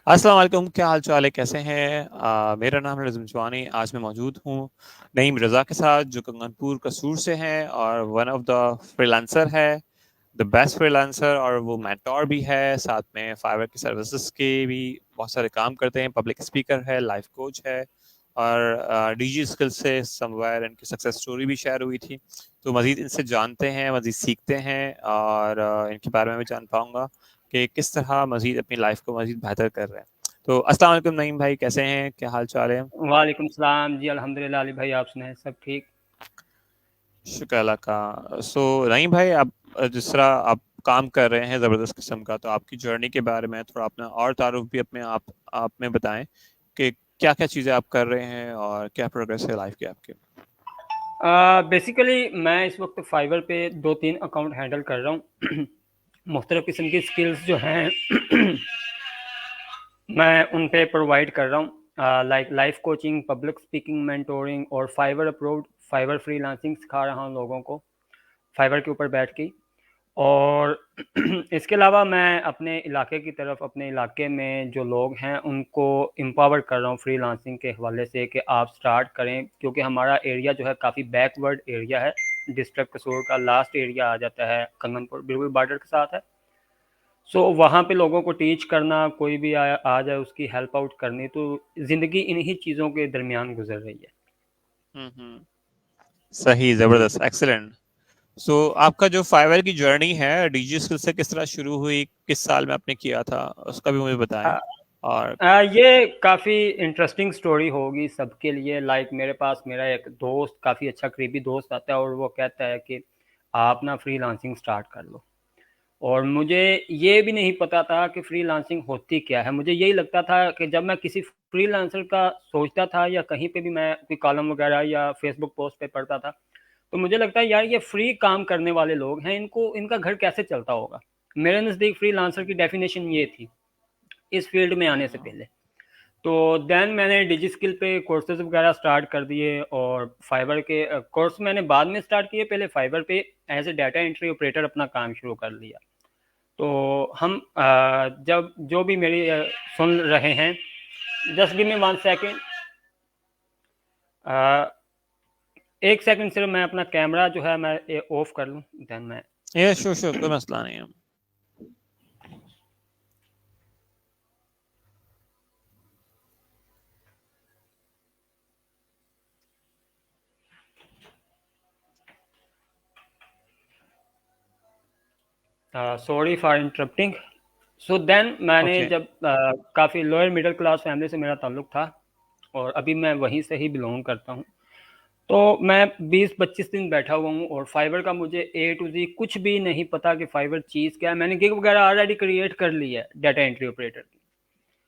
अस्सलाम वालेकुम, क्या हाल चाल है, कैसे हैं? मेरा नाम है रज़म जवानी। आज मैं मौजूद हूँ नईम रज़ा के साथ, जो कंगनपुर कसूर से हैं और वन ऑफ द फ्रीलांसर है, द बेस्ट फ्रीलांसर, और वो मेंटोर भी है। साथ में फाइवर की सर्विसेज के भी बहुत सारे काम करते हैं, पब्लिक स्पीकर है, लाइफ कोच है, और डीजी स्किल से समवेयर इनकी सक्सेस स्टोरी भी शेयर हुई थी। तो मज़ीद इनसे जानते हैं, मज़ीद सीखते हैं, और इनके बारे में भी जान पाऊंगा कि किस तरह मज़ीद अपनी लाइफ को मज़ीद बेहतर कर रहे हैं। तो अस्सलाम वालेकुम नईम भाई, कैसे हैं, क्या हाल चाल है? वालेकुम सलाम जी, अल्हम्दुलिल्लाह अली भाई, आप सुनाएं, सब ठीक? शुक्र अल्लाह का। सो नईम भाई, आप जिस तरह आप काम कर रहे हैं ज़बरदस्त किस्म का, तो आपकी जर्नी के बारे में थोड़ा अपना और तारुफ भी अपने आप में बताएं कि क्या क्या चीज़ें आप कर रहे हैं और क्या प्रोग्रेस है लाइफ के आपके। बेसिकली मैं इस वक्त फाइवर पे 2-3 अकाउंट हैंडल कर रहा हूँ। मुख्तलिफ़ किस्म की स्किल्स जो हैं मैं उन पे प्रोवाइड कर रहा हूँ, like life coaching, public speaking, mentoring और फाइवर अप्रूव्ड फाइवर फ्रीलांसिंग सिखा रहा हूँ लोगों को फाइवर के ऊपर बैठ के। और इसके अलावा मैं अपने इलाके की तरफ, अपने इलाके में जो लोग हैं उनको एम्पावर कर रहा हूँ फ्रीलांसिंग के हवाले से कि आप स्टार्ट करें, क्योंकि हमारा एरिया जो है काफ़ी बैकवर्ड एरिया है। डिस्ट्रिक्ट कसूर का लास्ट एरिया आ जाता है, कंगनपुर बिल्कुल बॉर्डर के साथ है। सो वहाँ पे लोगों को टीच करना, कोई भी आ जाए उसकी हेल्प आउट करनी, तो ज़िंदगी इन्हीं चीज़ों के दरमियान गुजर रही है। हम्म। सही, जी। ज़बरदस्त, एक्सीलेंट। सो आपका जो फाइवर की जर्नी है डीजी स्किल से किस तरह शुरू हुई, किस साल में आपने किया था, उसका भी मुझे बताएं। और ये काफ़ी इंटरेस्टिंग स्टोरी होगी सबके लिए। लाइक मेरे पास मेरा एक दोस्त, काफ़ी अच्छा करीबी दोस्त आता है और वो कहता है कि आप ना फ्रीलांसिंग स्टार्ट कर लो। और मुझे ये भी नहीं पता था कि फ्रीलांसिंग होती क्या है। मुझे यही लगता था कि जब मैं किसी फ्रीलांसर का सोचता था या कहीं पे भी मैं कोई कॉलम वगैरह या फेसबुक पोस्ट पे पढ़ता था, तो मुझे लगता है यार ये फ्री काम करने वाले लोग हैं, इनको इनका घर कैसे चलता होगा। मेरे नज़दीक फ्रीलांसर की डेफिनेशन ये थी इस फील्ड में आने से पहले। तो देन मैंने डिजी स्किल पे कोर्सेज वगैरह स्टार्ट कर दिए और फाइबर के कोर्स मैंने बाद में स्टार्ट किए। पहले फाइबर पे as a data entry operator अपना काम शुरू कर लिया। तो हम जब जो भी मेरी सुन रहे हैं, जस्ट गिव मी 1 सेकेंड, एक सेकंड सिर्फ मैं अपना कैमरा जो है मैं ऑफ कर लूँ, देन मैं। ये शो शो कोई मसला नहीं है। Sorry for interrupting. So then मैंने ओके। जब काफ़ी लोअर मिडिल क्लास फैमिली से मेरा ताल्लुक़ था और अभी मैं वहीं से ही बिलोंग करता हूँ। तो मैं 20-25 दिन बैठा हुआ हूँ और फाइवर का मुझे ए टू जी कुछ भी नहीं पता कि फाइवर चीज़ क्या है। मैंने गिग वगैरह ऑलरेडी क्रिएट कर ली है डाटा एंट्री ऑपरेटर की।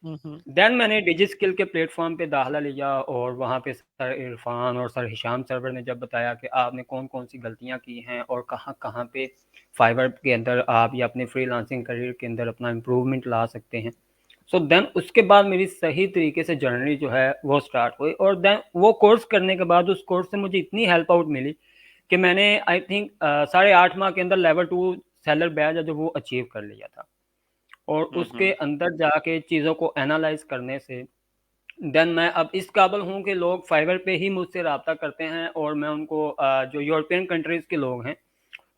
हम्म। देन मैंने डिजी स्किल के प्लेटफॉर्म पे दाखिला लिया और वहाँ पे सर इरफान और सर हिशाम सरवर ने जब बताया कि आपने कौन कौन सी गलतियाँ की हैं और कहाँ कहाँ पे फाइवर के अंदर आप या अपने फ्रीलांसिंग करियर के अंदर अपना इम्प्रूवमेंट ला सकते हैं। सो देन उसके बाद मेरी सही तरीके से जर्नी जो है वो स्टार्ट हुई। और देन वो कोर्स करने के बाद उस कोर्स से मुझे इतनी हेल्प आउट मिली कि मैंने आई थिंक 8.5 माह के अंदर लेवल 2 सेलर बैच है जो वो अचीव कर लिया था। और उसके हम्म। अंदर जाके चीज़ों को एनालाइज करने से देन मैं अब इस काबिल हूँ कि लोग फाइवर पे ही मुझसे रब्ता करते हैं और मैं उनको जो यूरोपियन कंट्रीज़ के लोग हैं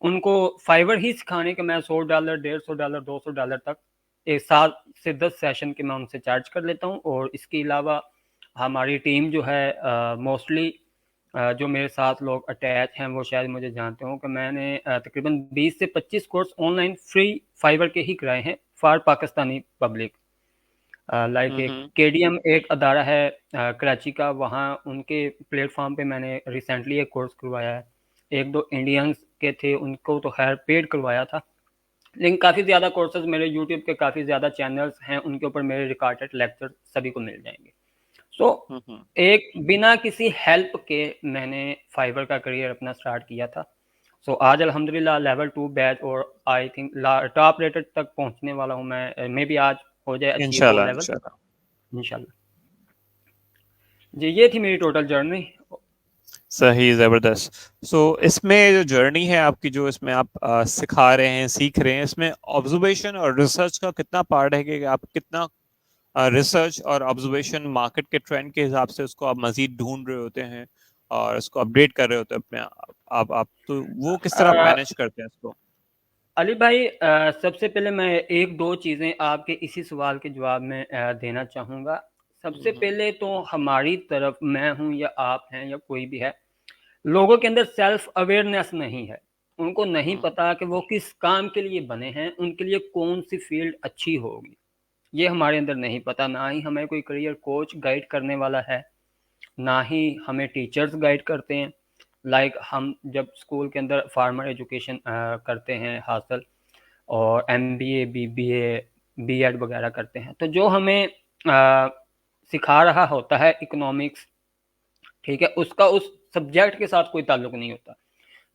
उनको फाइवर ही सिखाने के मैं $100, $150, $200 तक एक 7 से 10 सेशन के मैं उनसे चार्ज कर लेता हूँ। और इसके अलावा हमारी टीम जो है मोस्टली जो मेरे साथ लोग अटैच हैं वो शायद मुझे जानते हो कि मैंने तकरीबन 20 से 25 कोर्स ऑनलाइन फ्री फाइबर के ही कराए हैं फॉर पाकिस्तानी पब्लिक। लाइक एक हम्म। केडीएम एक अदारा है कराची का, वहाँ उनके प्लेटफॉर्म पे मैंने रिसेंटली एक कोर्स करवाया है। एक दो इंडियंस के थे, उनको तो खैर पेड करवाया था, लेकिन काफ़ी ज़्यादा कोर्सेज मेरे यूट्यूब के काफ़ी ज़्यादा चैनल्स हैं, उनके ऊपर मेरे रिकॉर्डेड लेक्चर सभी को मिल जाएंगे। सो हम्म। एक बिना किसी हेल्प के मैंने फाइबर का करियर अपना स्टार्ट किया था। सो आज अल्हम्दुलिल्लाह लेवल 2 बैच और आई थिंक टॉप रेटेड तक पहुंचने वाला हूं मैं, मे भी आज हो जाए अचीव वो इंशाल्लाह लेवल, इंशाल्लाह। इंशाल्लाह। जी, ये थी मेरी टोटल जर्नी। सही, जबरदस्त। सो इसमें जो जर्नी है आपकी, जो इसमें आप सिखा रहे हैं, सीख रहे हैं, इसमें ऑब्जर्वेशन और रिसर्च का कितना पार्ट है कि आप कितना रिसर्च और ऑब्जर्वेशन मार्केट के ट्रेंड के हिसाब से उसको आप मजीद ढूंढ रहे होते हैं और उसको अपडेट कर रहे होते हैं अपने आप तो वो किस तरह अ, मैनेज करते हैं इसको? अली भाई, सबसे पहले मैं एक दो चीज़ें आपके इसी सवाल के जवाब में देना चाहूँगा। सबसे हम्म। पहले तो हमारी तरफ, मैं हूँ या आप हैं या कोई भी है, लोगों के अंदर सेल्फ अवेयरनेस नहीं है। उनको नहीं हम्म। पता कि वो किस काम के लिए बने हैं, उनके लिए कौन सी फील्ड अच्छी होगी। ये हमारे अंदर नहीं पता। ना ही हमें कोई करियर कोच गाइड करने वाला है, ना ही हमें टीचर्स गाइड करते हैं। हम जब स्कूल के अंदर फार्मर एजुकेशन करते हैं हासिल, और MBA BBA B.Ed वगैरह करते हैं, तो जो हमें सिखा रहा होता है इकोनॉमिक्स, ठीक है, उसका उस सब्जेक्ट के साथ कोई ताल्लुक नहीं होता।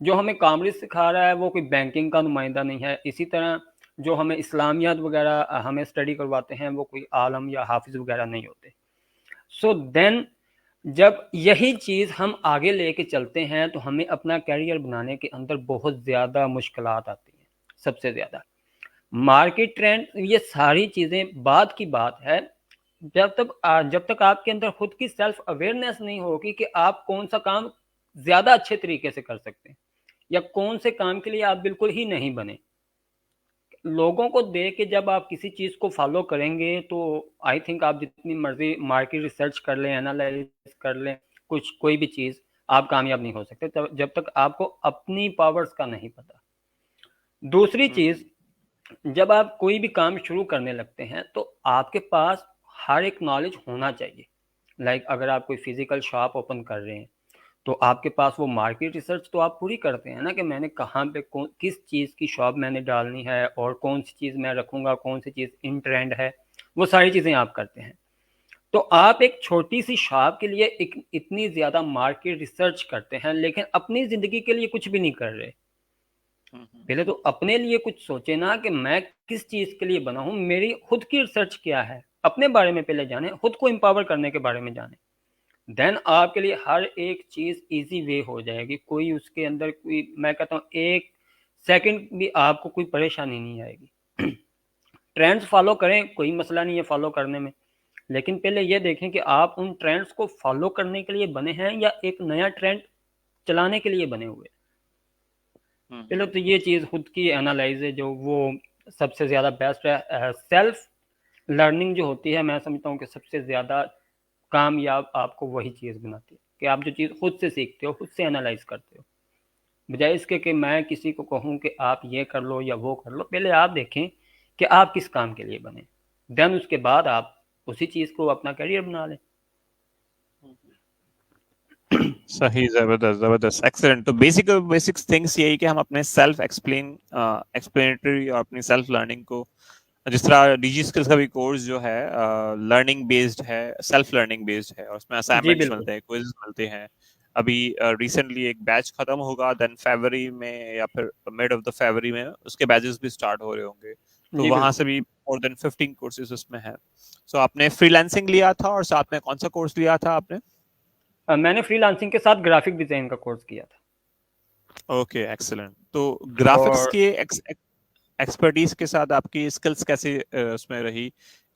जो हमें कॉमर्स सिखा रहा है वो कोई बैंकिंग का नुमाइंदा नहीं है। इसी तरह जो हमें इस्लामियात वगैरह हमें स्टडी करवाते हैं वो कोई आलम या हाफिज वगैरह नहीं होते। सो देन जब यही चीज़ हम आगे लेके चलते हैं तो हमें अपना कैरियर बनाने के अंदर बहुत ज़्यादा मुश्किलात आती हैं। सबसे ज़्यादा मार्केट ट्रेंड, ये सारी चीज़ें बाद की बात है। जब तक आपके अंदर खुद की सेल्फ अवेयरनेस नहीं होगी कि आप कौन सा काम ज़्यादा अच्छे तरीके से कर सकते हैं या कौन से काम के लिए आप बिल्कुल ही नहीं बने। लोगों को देख के जब आप किसी चीज़ को फॉलो करेंगे तो आई थिंक आप जितनी मर्जी मार्केट रिसर्च कर लें, एनालाइज कर लें, कुछ कोई भी चीज़, आप कामयाब नहीं हो सकते जब तक आपको अपनी पावर्स का नहीं पता। दूसरी चीज़, हम्म। जब आप कोई भी काम शुरू करने लगते हैं तो आपके पास हर एक नॉलेज होना चाहिए। अगर आप कोई फिजिकल शॉप ओपन कर रहे हैं तो आपके पास वो मार्केट रिसर्च तो आप पूरी करते हैं ना, कि मैंने कहाँ पे किस चीज़ की शॉप मैंने डालनी है और कौन सी चीज़ मैं रखूँगा, कौन सी चीज़ इन ट्रेंड है, वो सारी चीज़ें आप करते हैं। तो आप एक छोटी सी शॉप के लिए इतनी ज़्यादा मार्केट रिसर्च करते हैं लेकिन अपनी ज़िंदगी के लिए कुछ भी नहीं कर रहे। पहले तो अपने लिए कुछ सोचे ना कि मैं किस चीज़ के लिए बना हूँ, मेरी खुद की रिसर्च क्या है, अपने बारे में पहले जाने, खुद को एम्पावर करने के बारे में जाने। देन आपके लिए हर एक चीज़ इजी वे हो जाएगी। कोई उसके अंदर कोई, मैं कहता हूँ, एक सेकंड भी आपको कोई परेशानी नहीं आएगी। ट्रेंड्स फॉलो करें, कोई मसला नहीं है फॉलो करने में, लेकिन पहले ये देखें कि आप उन ट्रेंड्स को फॉलो करने के लिए बने हैं या एक नया ट्रेंड चलाने के लिए बने हुए। हम्म। पहले तो ये चीज़ खुद की एनालाइज है जो वो सबसे ज़्यादा बेस्ट है। सेल्फ लर्निंग जो होती है, मैं समझता हूँ कि सबसे ज़्यादा कामयाब आपको वही चीज़ बनाती है कि आप जो चीज़ खुद से सीखते हो, खुद से एनालाइज करते हो, बजाय इसके कि मैं किसी को कहूँ कि आप ये कर लो या वो कर लो। पहले आप देखें कि आप किस काम के लिए बने, देन उसके बाद आप उसी चीज़ को अपना करियर बना लें। सही, जबरदस्त जबरदस्त, एक्सीलेंट। तो बेसिक बेसिक थिंग्स यही कि हम अपने सेल्फ एक्सप्लेनेटरी और अपनी सेल्फ लर्निंग को, जिस तरह डीजी स्किल्स का भी कोर्स जो है लर्निंग बेस्ड है, सेल्फ लर्निंग बेस्ड है, और उसमें जी असाइनमेंट्स बिल्कुल। मिलते हैं, क्विज़ मिलते हैं। अभी रिसेंटली एक बैच खत्म होगा, देन फरवरी में या फिर मिड ऑफ द फरवरी में उसके बैचेस भी स्टार्ट हो रहे होंगे। तो जी वहां बिल्कुल। से भी मोर देन 15 कोर्सेज उसमें है। सो आपने फ्रीलांसिंग लिया था और साथ में कौन सा कोर्स लिया था आपने? मैंने फ्रीलांसिंग के साथ ग्राफिक डिज़ाइन का कोर्स किया था। Okay, excellent. तो ग्राफिक्स और के एक्सपर्टीज के साथ आपकी स्किल्स कैसे उसमें रही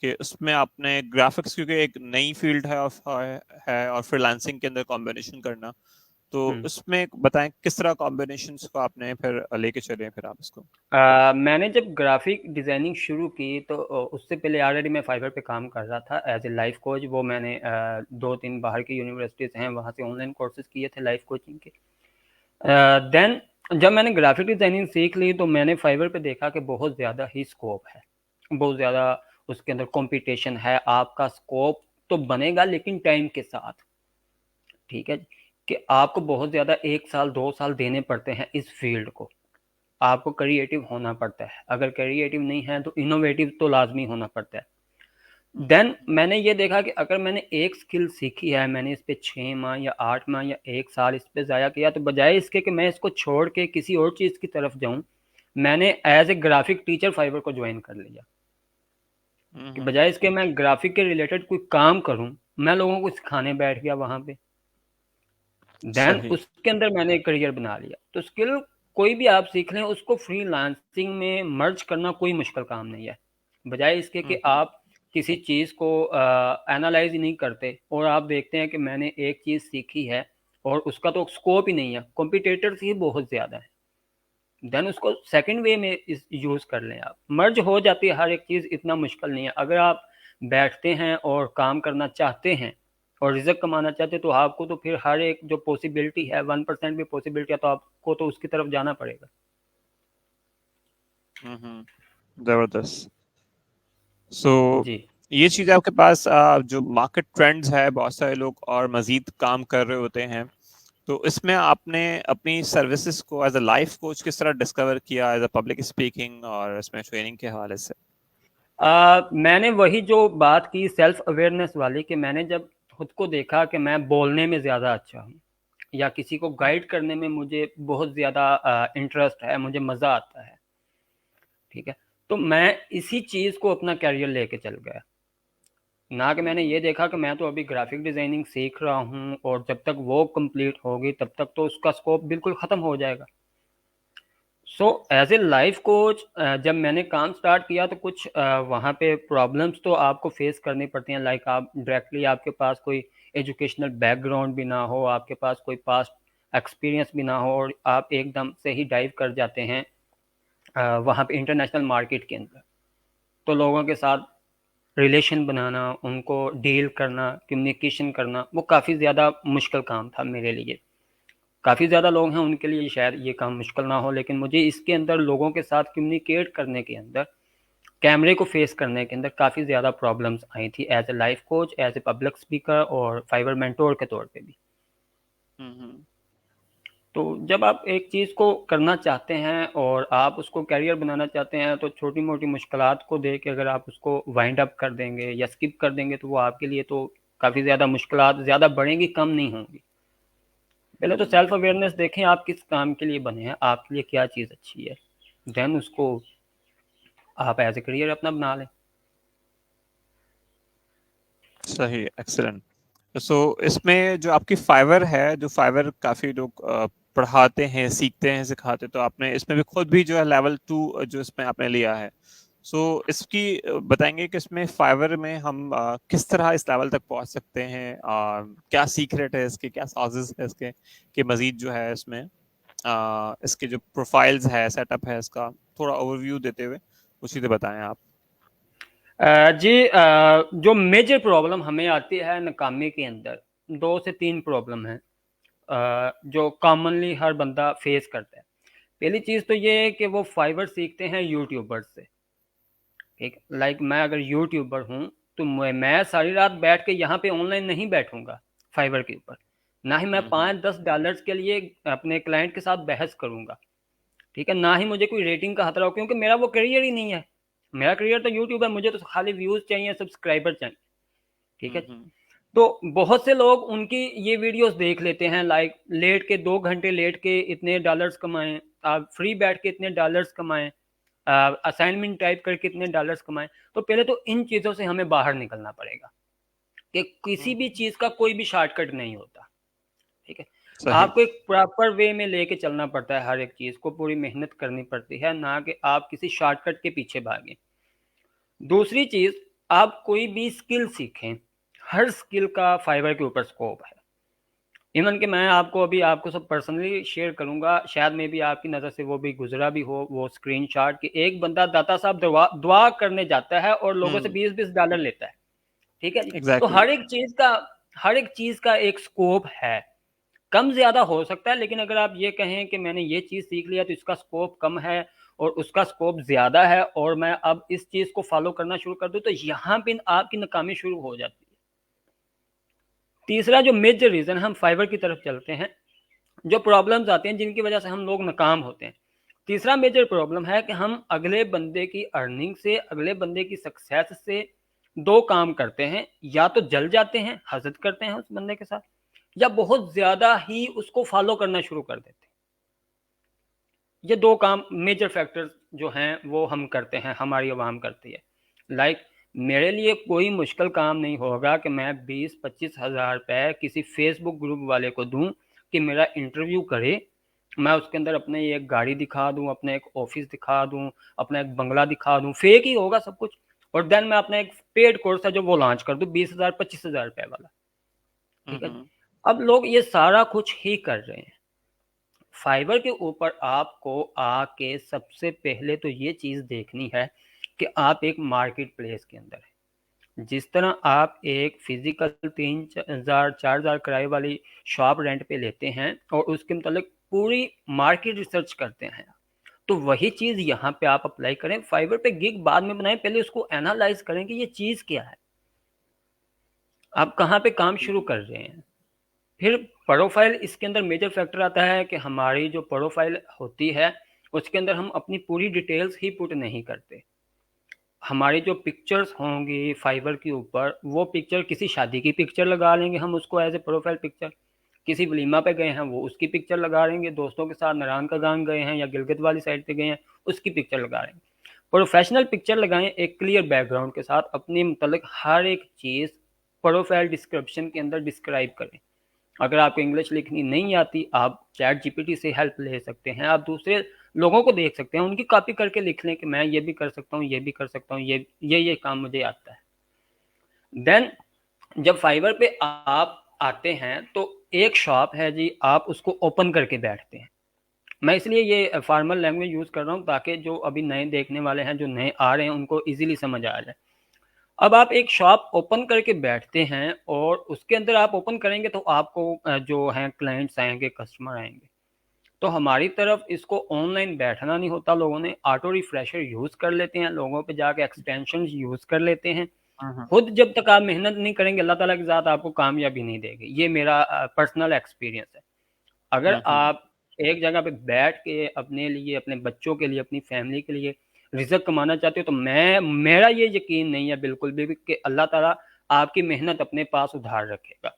कि उसमें आपने ग्राफिक्स, क्योंकि एक नई फील्ड है और फ्रीलांसिंग के अंदर कॉम्बिनेशन करना, तो उसमें बताएं किस तरह कॉम्बिनेशंस को आपने फिर लेके चले फिर आप इसको? मैंने जब ग्राफिक डिज़ाइनिंग शुरू की तो उससे पहले ऑलरेडी मैं फाइवर पे काम कर रहा था एज ए लाइफ कोच। वो मैंने 2-3 बाहर की यूनिवर्सिटीज़ हैं वहाँ से ऑनलाइन कोर्सेज किए थे लाइफ कोचिंग के। देन जब मैंने ग्राफिक डिज़ाइनिंग सीख ली तो मैंने फाइवर पे देखा कि बहुत ज़्यादा ही स्कोप है, बहुत ज़्यादा उसके अंदर कंपटीशन है। आपका स्कोप तो बनेगा लेकिन टाइम के साथ, ठीक है, कि आपको बहुत ज़्यादा 1 साल 2 साल देने पड़ते हैं इस फील्ड को। आपको क्रिएटिव होना पड़ता है, अगर क्रिएटिव नहीं है तो इनोवेटिव तो लाजमी होना पड़ता है। देन मैंने ये देखा कि अगर मैंने एक स्किल सीखी है, मैंने इस पे 6 माह या 8 माह या 1 साल इस पे ज़ाया किया, तो बजाय इसके कि मैं इसको छोड़ के किसी और चीज़ की तरफ जाऊं, मैंने as a graphic teacher Fiverr को ज्वाइन कर लिया। कि बजाय इसके मैं ग्राफिक के रिलेटेड कोई काम करूं, मैं लोगों को सिखाने बैठ गया वहां पे। देन सही। उसके अंदर मैंने एक करियर बना लिया। तो स्किल कोई भी आप सीख लें, उसको फ्रीलांसिंग में मर्ज करना कोई मुश्किल काम नहीं है। बजाय इसके कि आप किसी चीज़ को एनालाइज ही नहीं करते, और आप देखते हैं कि मैंने एक चीज़ सीखी है और उसका तो स्कोप ही नहीं है, कॉम्पिटिटर्स ही बहुत ज़्यादा है, देन उसको सेकंड वे में इस यूज़ कर लें आप। मर्ज हो जाती है हर एक चीज़, इतना मुश्किल नहीं है। अगर आप बैठते हैं और काम करना चाहते हैं और रिजल्ट कमाना चाहते हैं, तो आपको तो फिर हर एक जो पॉसिबिलिटी है 1% भी पॉसिबिलिटी है, तो आपको तो उसकी तरफ जाना पड़ेगा। जबरदस्त। सो जी। ये चीज आपके पास जो मार्केट ट्रेंड्स है, बहुत सारे लोग और मजीद काम कर रहे होते हैं, तो इसमें आपने अपनी सर्विसेज को एज अ लाइफ कोच किस तरह डिस्कवर किया, एज अ पब्लिक स्पीकिंग और इसमें ट्रेनिंग के हवाले से? मैंने वही जो बात की सेल्फ अवेयरनेस वाली, कि मैंने जब खुद को देखा कि मैं बोलने में ज़्यादा अच्छा हूँ या किसी को गाइड करने में मुझे बहुत ज़्यादा इंटरेस्ट है, मुझे मज़ा आता है, ठीक है, तो मैं इसी चीज़ को अपना कैरियर लेके चल गया। ना कि मैंने ये देखा कि मैं तो अभी ग्राफिक डिज़ाइनिंग सीख रहा हूँ और जब तक वो कंप्लीट होगी तब तक तो उसका स्कोप बिल्कुल ख़त्म हो जाएगा। So as a life coach जब मैंने काम स्टार्ट किया तो कुछ वहाँ पे प्रॉब्लम्स तो आपको फेस करनी पड़ती हैं। लाइक आप डायरेक्टली, आपके पास कोई एजुकेशनल बैकग्राउंड भी ना हो, आपके पास कोई पास्ट एक्सपीरियंस भी ना हो, और आप एकदम से ही डाइव कर जाते हैं वहाँ पे इंटरनेशनल मार्केट के अंदर। तो लोगों के साथ रिलेशन बनाना, उनको डील करना, कम्युनिकेशन करना, वो काफ़ी ज़्यादा मुश्किल काम था मेरे लिए। काफ़ी ज़्यादा लोग हैं उनके लिए शायद ये काम मुश्किल ना हो, लेकिन मुझे इसके अंदर लोगों के साथ कम्युनिकेट करने के अंदर, कैमरे को फेस करने के अंदर काफ़ी ज़्यादा प्रॉब्लम्स आई थी, as a life coach, as a public speaker और फाइवर मेंटोर के तौर पे भी। तो जब आप एक चीज़ को करना चाहते हैं और आप उसको कैरियर बनाना चाहते हैं, तो छोटी मोटी मुश्किलात को देख के अगर आप उसको वाइंड अप कर देंगे या स्किप कर देंगे, तो वो आपके लिए तो काफ़ी ज़्यादा मुश्किलात ज़्यादा बढ़ेंगी, कम नहीं होंगी। पहले तो सेल्फ अवेयरनेस देखें, आप किस काम के लिए बने हैं, आपके लिए क्या चीज़ अच्छी है, देन उसको आप एज ए करियर अपना बना लें। सही, एक्सीलेंट। सो इसमें जो आपकी फाइवर है, जो फाइवर काफी लोग पढ़ाते हैं, सीखते हैं, सिखाते, तो आपने इसमें भी खुद भी जो है लेवल 2 जो इसमें आपने लिया है, सो इसकी बताएंगे कि इसमें फाइवर में हम किस तरह इस लेवल तक पहुंच सकते हैं, क्या सीक्रेट है इसके, क्या सॉसेस है इसके, कि मजीद जो है इसमें इसके जो प्रोफाइल्स है, सेटअप है इसका, थोड़ा ओवरव्यू देते हुए वो चीज़ें बताएं आप। जी, जो मेजर प्रॉब्लम हमें आती है नाकामी के अंदर, 2 से 3 प्रॉब्लम है जो कॉमनली हर बंदा फेस करता है। पहली चीज़ तो ये है कि वो फाइवर सीखते हैं यूट्यूबर से। ठीक, लाइक मैं अगर यूट्यूबर हूँ, तो मैं सारी रात बैठ के यहाँ पे ऑनलाइन नहीं बैठूंगा फाइवर के ऊपर, ना ही मैं हम्म 5-10 डॉलर्स के लिए अपने क्लाइंट के साथ बहस करूंगा। ठीक है, ना ही मुझे कोई रेटिंग का खतरा हो, क्योंकि मेरा वो करियर ही नहीं है। मेरा करियर तो यूट्यूब है, मुझे तो खाली व्यूज चाहिए, सब्सक्राइबर चाहिए। ठीक है, हम्म तो बहुत से लोग उनकी ये वीडियोस देख लेते हैं, लाइक लेट के 2 घंटे लेट के इतने डॉलर्स कमाएं, आप फ्री बैठ के इतने डॉलर्स कमाएं, असाइनमेंट टाइप करके इतने डॉलर्स कमाएं। तो पहले तो इन चीज़ों से हमें बाहर निकलना पड़ेगा कि किसी भी हम्म, चीज़ का कोई भी शॉर्टकट नहीं होता। ठीक है, सही। आपको एक प्रॉपर वे में लेके चलना पड़ता है, हर एक चीज़ को पूरी मेहनत करनी पड़ती है, ना कि आप किसी शॉर्टकट के पीछे भागें। दूसरी चीज़, आप कोई भी स्किल सीखें, हर स्किल का फाइवर के ऊपर स्कोप है। इवन कि मैं आपको अभी आपको सब पर्सनली शेयर करूंगा, शायद में भी आपकी नज़र से वो भी गुजरा भी हो, वो स्क्रीनशॉट कि एक बंदा दाता साहब दुआ दुआ करने जाता है और लोगों से हम्म 20-20 डॉलर लेता है। ठीक है जी, तो एग्जैक्टली। हर एक चीज़ का एक स्कोप है, कम ज़्यादा हो सकता है, लेकिन अगर आप ये कहें कि मैंने ये चीज़ सीख लिया तो इसका स्कोप कम है और उसका स्कोप ज़्यादा है और मैं अब इस चीज़ को फॉलो करना शुरू कर दूं, तो यहाँ पे आपकी नाकामी शुरू हो जाती है। तीसरा जो मेजर रीज़न, हम फाइवर की तरफ चलते हैं, जो प्रॉब्लम्स आते हैं जिनकी वजह से हम लोग नाकाम होते हैं। तीसरा मेजर प्रॉब्लम है कि हम अगले बंदे की अर्निंग से, अगले बंदे की सक्सेस से दो काम करते हैं, या तो जल जाते हैं, हसद करते हैं उस बंदे के साथ, या बहुत ज़्यादा ही उसको फॉलो करना शुरू कर देते हैं। ये दो काम मेजर फैक्टर्स जो हैं वो हम करते हैं, हमारी आवाम करती है। लाइक मेरे लिए कोई मुश्किल काम नहीं होगा कि मैं 20-25 हज़ार रुपये किसी फेसबुक ग्रुप वाले को दूं कि मेरा इंटरव्यू करे। मैं उसके अंदर अपने एक गाड़ी दिखा दूं, अपने एक ऑफिस दिखा दूं, अपना एक बंगला दिखा दूं, फेक ही होगा सब कुछ, और देन मैं अपना एक पेड कोर्स है जो वो लॉन्च कर दूं 20,000 25,000 रुपए वाला, ठीक है। अब लोग ये सारा कुछ ही कर रहे हैं। फाइबर के ऊपर आपको आके सबसे पहले तो ये चीज़ देखनी है कि आप एक मार्केट प्लेस के अंदर है। जिस तरह आप एक फिजिकल 3,000 4,000 किराए वाली शॉप रेंट पे लेते हैं और उसके मतलब पूरी मार्केट रिसर्च करते हैं, तो वही चीज़ यहाँ पे आप अप्लाई करें। फाइबर पे गिग बाद में बनाएं, पहले उसको एनालाइज करें कि ये चीज़ क्या है, आप कहाँ पे काम शुरू कर रहे हैं। फिर प्रोफाइल, इसके अंदर मेजर फैक्टर आता है कि हमारी जो प्रोफाइल होती है उसके अंदर हम अपनी पूरी डिटेल्स ही पुट नहीं करते। हमारी जो पिक्चर्स होंगी फाइबर के ऊपर, वो पिक्चर किसी शादी की पिक्चर लगा लेंगे हम उसको एज ए प्रोफाइल पिक्चर, किसी वलीमा पे गए हैं वो उसकी पिक्चर लगा लेंगे, दोस्तों के साथ नारायण का गांव गए हैं या गिलगित वाली साइड पे गए हैं उसकी पिक्चर लगा लेंगे। प्रोफेशनल पिक्चर लगाएं एक क्लियर बैकग्राउंड के साथ, अपने मतलब हर एक चीज़ प्रोफाइल डिस्क्रिप्शन के अंदर डिस्क्राइब करें। अगर आपको इंग्लिश लिखनी नहीं आती आप चैट जीपीटी से हेल्प ले सकते हैं, आप दूसरे लोगों को देख सकते हैं, उनकी कॉपी करके लिख लें कि मैं ये भी कर सकता हूँ, ये भी कर सकता हूँ, ये काम मुझे आता है। देन जब फाइवर पे आप आते हैं तो एक शॉप है जी, आप उसको ओपन करके बैठते हैं। मैं इसलिए ये फॉर्मल लैंग्वेज यूज़ कर रहा हूँ ताकि जो अभी नए देखने वाले हैं, जो नए आ रहे हैं, उनको इजीली समझ आ जाए। अब आप एक शॉप ओपन करके बैठते हैं और उसके अंदर आप ओपन करेंगे तो आपको जो हैं क्लाइंट्स आएंगे, कस्टमर आएंगे। तो हमारी तरफ इसको ऑनलाइन बैठना नहीं होता, लोगों ने ऑटो रिफ्रेशर यूज़ कर लेते हैं, लोगों पे जाके एक्सटेंशन यूज़ कर लेते हैं। खुद जब तक आप मेहनत नहीं करेंगे अल्लाह ताला की ज़ात आपको कामयाबी नहीं देगी। ये मेरा पर्सनल एक्सपीरियंस है। अगर आप एक जगह पे बैठ के अपने लिए, अपने बच्चों के लिए, अपनी फैमिली के लिए रिज़्क कमाना चाहते हो तो मेरा ये यकीन नहीं है बिल्कुल भी कि अल्लाह ताला आपकी मेहनत अपने पास उधार रखेगा।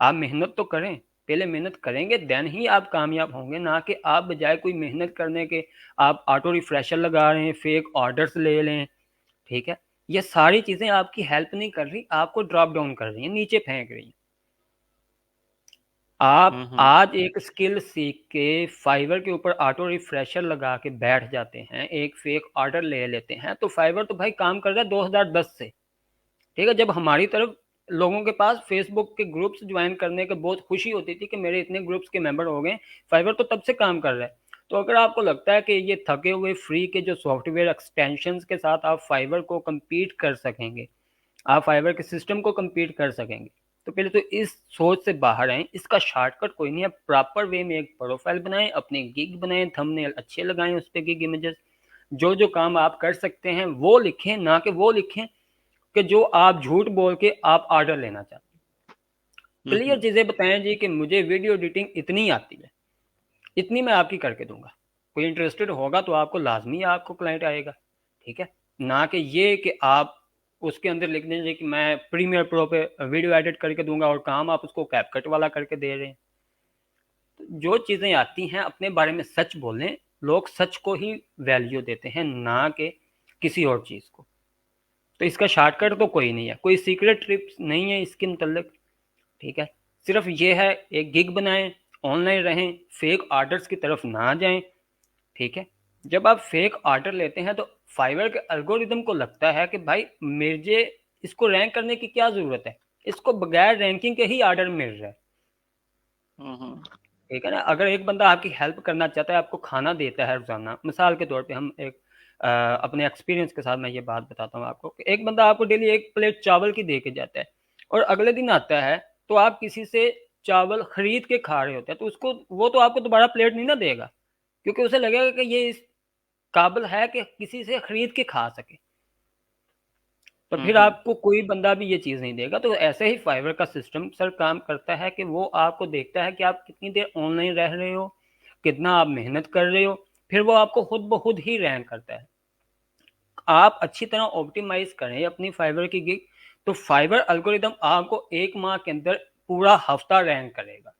आप मेहनत तो करें, पहले मेहनत करेंगे देन ही आप कामयाब होंगे, ना कि आप बजाय कोई मेहनत करने के आप ऑटो रिफ्रेशर लगा रहे हैं, फेक ऑर्डर्स ले लें, ठीक है। ये सारी चीज़ें आपकी हेल्प नहीं कर रही, आपको ड्रॉप डाउन कर रही हैं, नीचे फेंक रही हैं। आप आज एक स्किल सीख के फाइवर के ऊपर ऑटो रिफ्रेशर लगा के बैठ जाते हैं, एक फेक ऑर्डर ले लेते हैं, तो फाइवर तो भाई काम कर रहा है 2010 से, ठीक है। जब हमारी तरफ लोगों के पास फेसबुक के ग्रुप्स ज्वाइन करने के बहुत खुशी होती थी कि मेरे इतने ग्रुप्स के मेंबर हो गए, फाइवर तो तब से काम कर रहा है। तो अगर आपको लगता है कि ये थके हुए फ्री के जो सॉफ्टवेयर एक्सटेंशंस के साथ आप फाइवर को compete कर सकेंगे, आप फाइवर के सिस्टम को compete कर सकेंगे, तो पहले तो इस सोच से बाहर आएं। इसका शॉर्टकट कोई नहीं है, प्रॉपर वे में एक प्रोफाइल बनाएं, अपने गिग बनाएं, थंबनेल अच्छे लगाएं, उस पर गिग इमेजेस, जो जो काम आप कर सकते हैं वो लिखें, ना कि वो लिखें कि जो आप झूठ बोल के आप ऑर्डर लेना चाहते हैं। क्लियर चीजें बताएं जी कि मुझे वीडियो एडिटिंग इतनी आती है, इतनी मैं आपकी करके दूंगा। कोई इंटरेस्टेड होगा तो आपको लाजमी आपको क्लाइंट आएगा, ठीक है। ना कि ये कि आप उसके अंदर लिख दीजिए कि मैं प्रीमियर प्रो पे वीडियो एडिट करके दूंगा और काम आप उसको कैपकट वाला करके दे रहे हैं। तो जो चीज़ें आती हैं अपने बारे में सच बोलें, लोग सच को ही वैल्यू देते हैं, ना कि किसी और चीज़ को। तो इसका शॉर्टकट तो कोई नहीं है, कोई सीक्रेट टिप्स नहीं है इसके मतलब, ठीक है। सिर्फ ये है एक गिग बनाएं, ऑनलाइन रहें, फेक ऑर्डर्स की तरफ ना जाएं, ठीक है। जब आप फेक ऑर्डर लेते हैं तो फाइवर के एल्गोरिदम को लगता है कि भाई मुझे इसको रैंक करने की क्या ज़रूरत है, इसको बगैर रैंकिंग के ही ऑर्डर मिल रहा है, ठीक है ना। अगर एक बंदा आपकी हेल्प करना चाहता है, आपको खाना देता है रोजाना, मिसाल के तौर पे हम एक अपने एक्सपीरियंस के साथ मैं ये बात बताता हूँ आपको कि एक बंदा आपको डेली एक प्लेट चावल की दे के जाता है और अगले दिन आता है तो आप किसी से चावल खरीद के खा रहे होते हैं, तो उसको वो तो आपको दोबारा प्लेट नहीं ना देगा, क्योंकि उसे लगेगा कि ये इस काबिल है कि किसी से खरीद के खा सके, तो फिर आपको कोई बंदा भी ये चीज़ नहीं देगा। तो ऐसे ही फाइवर का सिस्टम सर काम करता है कि वो आपको देखता है कि आप कितनी देर ऑनलाइन रह रहे हो, कितना आप मेहनत कर रहे हो, फिर वो आपको खुद ब खुद ही रैंक करता है। आप अच्छी तरह ऑप्टिमाइज करें अपनी फाइवर की गिग, तो फाइवर एल्गोरिदम आपको एक माह के अंदर पूरा हफ्ता रैंक करेगा।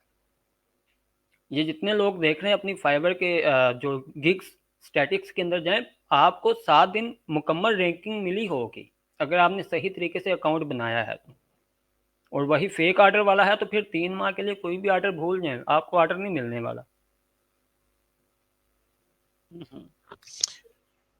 ये जितने लोग देख रहे हैं अपनी फाइबर के जो गिग्स स्टैटिक्स के अंदर जाएं, आपको 7 दिन मुकम्मल रैंकिंग मिली होगी अगर आपने सही तरीके से अकाउंट बनाया है तो। और वही फेक ऑर्डर वाला है तो फिर 3 माह के लिए कोई भी ऑर्डर भूल जाए, आपको ऑर्डर नहीं मिलने वाला।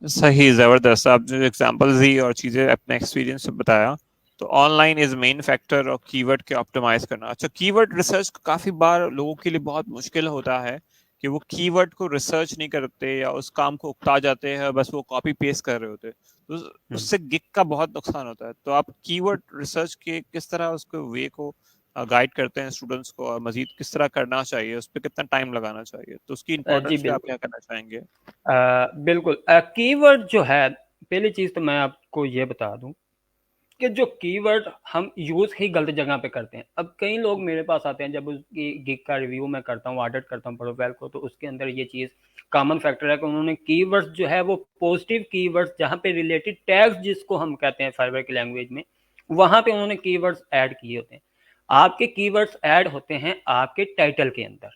सही, ज़बरदस्त। आप जो एग्जांपल्स दी और चीज़ें अपने एक्सपीरियंस से बताया, तो ऑनलाइन इज मेन फैक्टर और कीवर्ड के ऑप्टिमाइज करना। अच्छा, कीवर्ड रिसर्च काफ़ी बार लोगों के लिए बहुत मुश्किल होता है कि वो कीवर्ड को रिसर्च नहीं करते या उस काम को उकता जाते हैं, बस वो कॉपी पेस्ट कर रहे होते हैं, तो हम्म। उससे गिग का बहुत नुकसान होता है। तो आप कीवर्ड रिसर्च के किस तरह उसको वे को गाइड करते हैं स्टूडेंट्स को, और मजीद किस तरह करना चाहिए, उस पर कितना टाइम लगाना चाहिए, तो उसकी जी इंपॉर्टेंस पे आप बिल्कुल। क्या करना चाहेंगे? बिल्कुल, कीवर्ड जो है, पहली चीज़ तो मैं आपको ये बता दूं कि जो कीवर्ड हम यूज़ ही गलत जगह पे करते हैं। अब कई लोग मेरे पास आते हैं, जब उसकी गिग का रिव्यू मैं करता हूँ, ऑडिट करता हूँ प्रोफाइल को, तो उसके अंदर ये चीज़ कॉमन फैक्टर है कि उन्होंने कीवर्ड्स जो है वो पॉजिटिव कीवर्ड्स, जहाँ पे रिलेटेड टैग्स जिसको हम कहते हैं फाइबर की लैंग्वेज में, वहाँ पे उन्होंने कीवर्ड्स ऐड किए होते हैं। आपके कीवर्ड्स ऐड होते हैं आपके टाइटल के अंदर,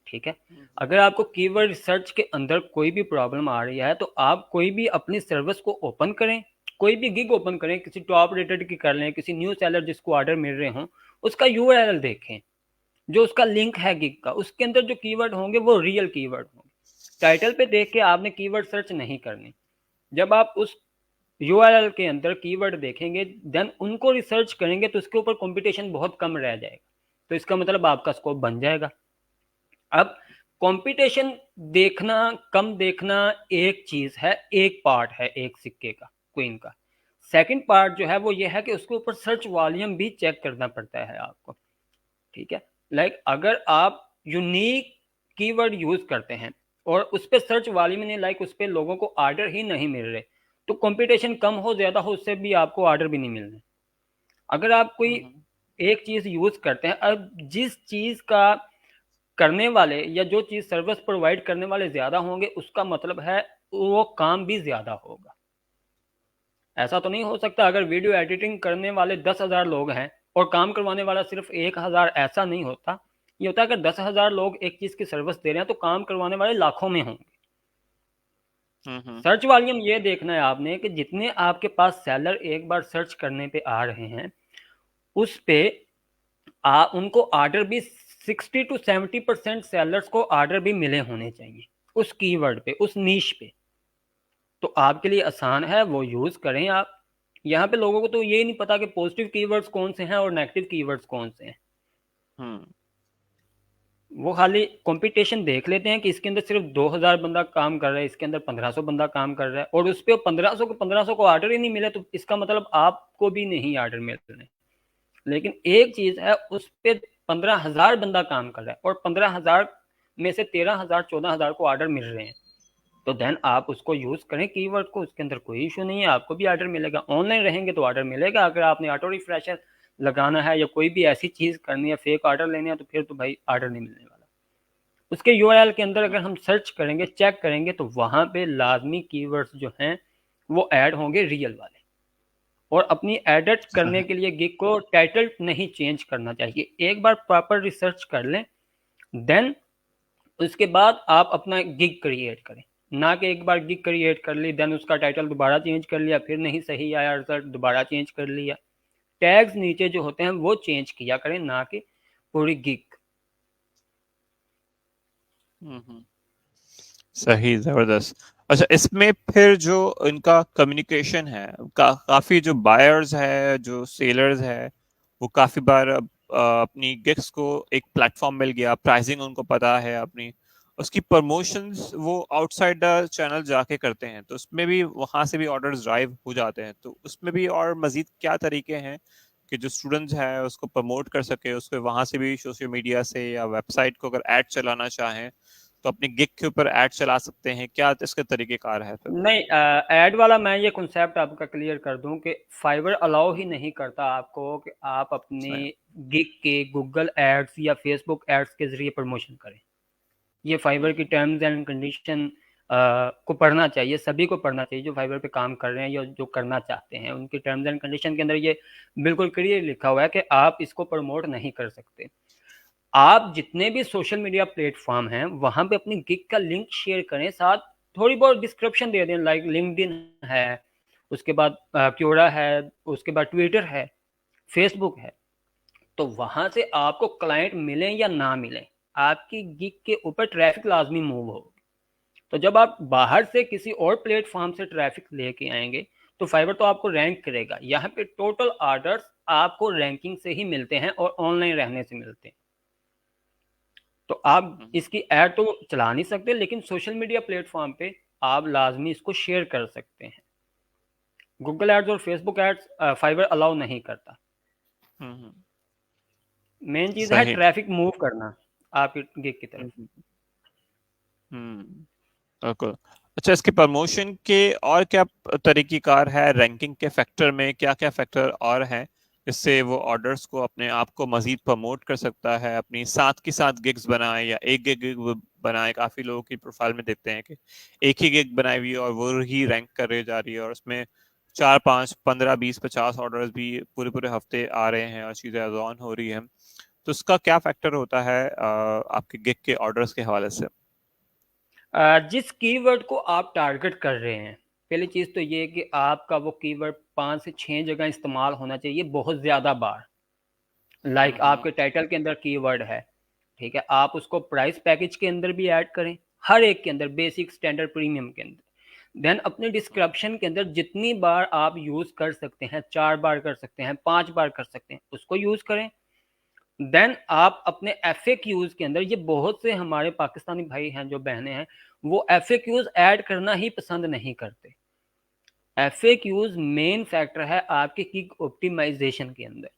ठीक है। अगर आपको कीवर्ड रिसर्च के अंदर कोई भी प्रॉब्लम आ रही है, तो आप कोई भी अपनी सर्विस को ओपन करें, कोई भी गिग ओपन करें, किसी टॉप रेटेड की कर लें, किसी न्यू सेलर जिसको ऑर्डर मिल रहे हों, उसका यूआरएल देखें, जो उसका लिंक है गिग का, उसके अंदर जो कीवर्ड होंगे वो रियल कीवर्ड होंगे। टाइटल पे देख के आपने कीवर्ड सर्च नहीं करनी। जब आप उस यूआरएल के अंदर कीवर्ड देखेंगे, देन उनको रिसर्च करेंगे, तो उसके ऊपर कंपटीशन बहुत कम रह जाएगा, तो इसका मतलब आपका स्कोप बन जाएगा। अब कंपटीशन देखना, कम देखना एक चीज है, एक पार्ट है एक सिक्के का, क्वीन का। सेकंड पार्ट जो है वो ये है कि उसके ऊपर सर्च वॉल्यूम भी चेक करना पड़ता है आपको, ठीक है। लाइक अगर आप यूनिक कीवर्ड यूज करते हैं और उस पर सर्च वॉल्यूम नहीं, लाइक उस पर लोगों को ऑर्डर ही नहीं मिल रहे, तो कंपटीशन कम हो ज्यादा हो, उससे भी आपको ऑर्डर भी नहीं मिल रहे। अगर आप कोई हम्म। एक चीज यूज करते हैं, अब जिस चीज का करने वाले या जो चीज सर्विस प्रोवाइड करने वाले ज्यादा होंगे, उसका मतलब है वो काम भी ज्यादा होगा। ऐसा तो नहीं हो सकता अगर वीडियो एडिटिंग करने वाले 10,000 लोग हैं और काम करवाने वाला सिर्फ 1,000, ऐसा नहीं होता। ये होता है कि 10,000 लोग एक चीज की सर्विस दे रहे हैं, तो काम करवाने वाले लाखों में होंगे। हम्म। सर्च वॉल्यूम ये देखना है आपने कि जितने आपके पास सेलर एक बार सर्च करने पे आ रहे हैं, उस पे उनको ऑर्डर भी 60 to 70% सेलर्स को ऑर्डर भी मिले होने चाहिए उस कीवर्ड पे, उस नीश पे। तो आपके लिए आसान है, वो यूज करें आप। यहाँ पे लोगों को तो ये नहीं पता कि पॉजिटिव कीवर्ड्स कौन से हैं और नेगेटिव कीवर्ड्स कौन से हैं। हम्म। वो खाली कंपटीशन देख लेते हैं कि इसके अंदर सिर्फ 2,000 बंदा काम कर रहा है, इसके अंदर 1,500 बंदा काम कर रहा है, और उस पर 1,500 को ऑर्डर ही नहीं मिले, तो इसका मतलब आपको भी नहीं ऑर्डर मिल रहे। लेकिन एक चीज है, उस पर 15,000 बंदा काम कर रहा है और 15,000 में से 13,000 14,000 को ऑर्डर मिल रहे हैं, तो देन आप उसको यूज करें कीवर्ड को, उसके अंदर कोई इशू नहीं है, आपको भी ऑर्डर मिलेगा। ऑनलाइन रहेंगे तो ऑर्डर मिलेगा। अगर आपने ऑटो रिफ्रेशर लगाना है या कोई भी ऐसी चीज करनी है, फेक ऑर्डर लेने हैं, तो फिर तो भाई ऑर्डर नहीं मिलने वाला। उसके यूआरएल के अंदर अगर हम सर्च करेंगे, चेक करेंगे, तो वहां पे लाजमी कीवर्ड्स जो हैं वो ऐड होंगे रियल वाले। और अपनी एडिट करने के लिए गिग को टाइटल नहीं चेंज करना चाहिए, एक बार प्रॉपर रिसर्च कर लें, देन उसके बाद आप अपना गिग क्रिएट करें। ना कि एक बार गिग क्रिएट कर ली, देन उसका टाइटल दोबारा चेंज कर लिया, फिर नहीं सही आया रिजल्ट, दोबारा चेंज कर लिया। टैग्स नीचे जो होते हैं वो चेंज किया करें, ना कि पूरी गिग। हम्म। सही, जबरदस्त। अच्छा, इसमें फिर जो इनका कम्युनिकेशन है, काफी जो बायर्स है, जो सेलर्स है, वो काफी बार अपनी गिग्स को एक प्लेटफॉर्म मिल गया, प्राइसिंग उनको पता है अपनी, उसकी प्रमोशंस वो आउटसाइड द चैनल जाके करते हैं, तो उसमें भी वहां से भी ऑर्डर्स ड्राइव हो जाते हैं। तो उसमें भी और मजीद क्या तरीके हैं कि जो स्टूडेंट्स है उसको प्रमोट कर सके, उसको वहां से भी सोशल मीडिया से या वेबसाइट को अगर ऐड चलाना चाहें तो अपने गिग के ऊपर ऐड चला सकते हैं, क्या इसके तरीकेकार है फिर? नहीं, ऐड वाला मैं ये कॉन्सेप्ट आपका क्लियर कर दूं कि फाइवर अलाउ ही नहीं करता आपको कि आप अपने सही। गिग के गूगल एड्स या फेसबुक एड्स के जरिए प्रमोशन करें। ये फाइबर की हम्म। टर्म्स एंड कंडीशन को पढ़ना चाहिए, सभी को पढ़ना चाहिए जो फाइबर पे काम कर रहे हैं या जो करना चाहते हैं। उनकी टर्म्स एंड कंडीशन के अंदर ये बिल्कुल क्लियर लिखा हुआ है कि आप इसको प्रमोट नहीं कर सकते। आप जितने भी सोशल मीडिया प्लेटफॉर्म हैं वहां पे अपनी गिग का लिंक शेयर करें, साथ थोड़ी बहुत डिस्क्रिप्शन दे दें, लाइक लिंक्डइन है, उसके बाद क्योरा है, उसके बाद ट्विटर है, फेसबुक है। तो वहां से आपको क्लाइंट मिले या ना मिले, आपकी गिग के ऊपर ट्रैफिक लाजमी मूव हो। तो जब आप बाहर से किसी और प्लेटफॉर्म से ट्रैफिक लेके आएंगे तो फाइवर तो आपको रैंक करेगा। यहाँ पे टोटल ऑर्डर्स आपको रैंकिंग से ही मिलते हैं और ऑनलाइन रहने से मिलते हैं। तो आप इसकी ऐड तो चला नहीं सकते, लेकिन सोशल मीडिया प्लेटफॉर्म पे आप लाजमी इसको शेयर कर सकते हैं। गूगल एड्स और फेसबुक एड्स फाइवर अलाउ नहीं करता। मेन चीज है सही। ट्रैफिक मूव करना आपकी गिग की तरफ। बिल्कुल। अच्छा, इसके प्रमोशन के और क्या तरीक़ेकार है? रैंकिंग के फैक्टर में क्या क्या फैक्टर और हैं जिससे वो ऑर्डर्स को अपने आप को मजीद प्रमोट कर सकता है, अपनी साथ के साथ गिग्स बनाए या एक गिग बनाए? काफी लोगों की प्रोफाइल में देखते हैं कि एक ही गिग बनाई हुई है और वो ही रैंक कर जा रही है, और उसमें 4 5 15 20 50 ऑर्डर्स भी पूरे पूरे हफ्ते आ रहे हैं और चीजें ऑन हो रही हैं। तो उसका क्या फैक्टर होता है आपके गिग के ऑर्डर्स के हवाले से? जिस कीवर्ड को आप टारगेट कर रहे हैं, पहली चीज़ तो ये कि आपका वो कीवर्ड 5 से 6 जगह इस्तेमाल होना चाहिए बहुत ज़्यादा बार। लाइक आपके टाइटल के अंदर कीवर्ड है, ठीक है, आप उसको प्राइस पैकेज के अंदर भी ऐड करें, हर एक के अंदर, बेसिक, स्टैंडर्ड, प्रीमियम के अंदर। देन अपने डिस्क्रिप्शन के अंदर जितनी बार आप यूज़ कर सकते हैं, 4 बार कर सकते हैं, 5 बार कर सकते हैं, उसको यूज़ करें। देन आप अपने FAQs के अंदर, ये बहुत से हमारे पाकिस्तानी भाई हैं जो बहनें हैं, वो FAQs ऐड करना ही पसंद नहीं करते। FAQs मेन फैक्टर है आपके गिग ऑप्टिमाइजेशन के अंदर।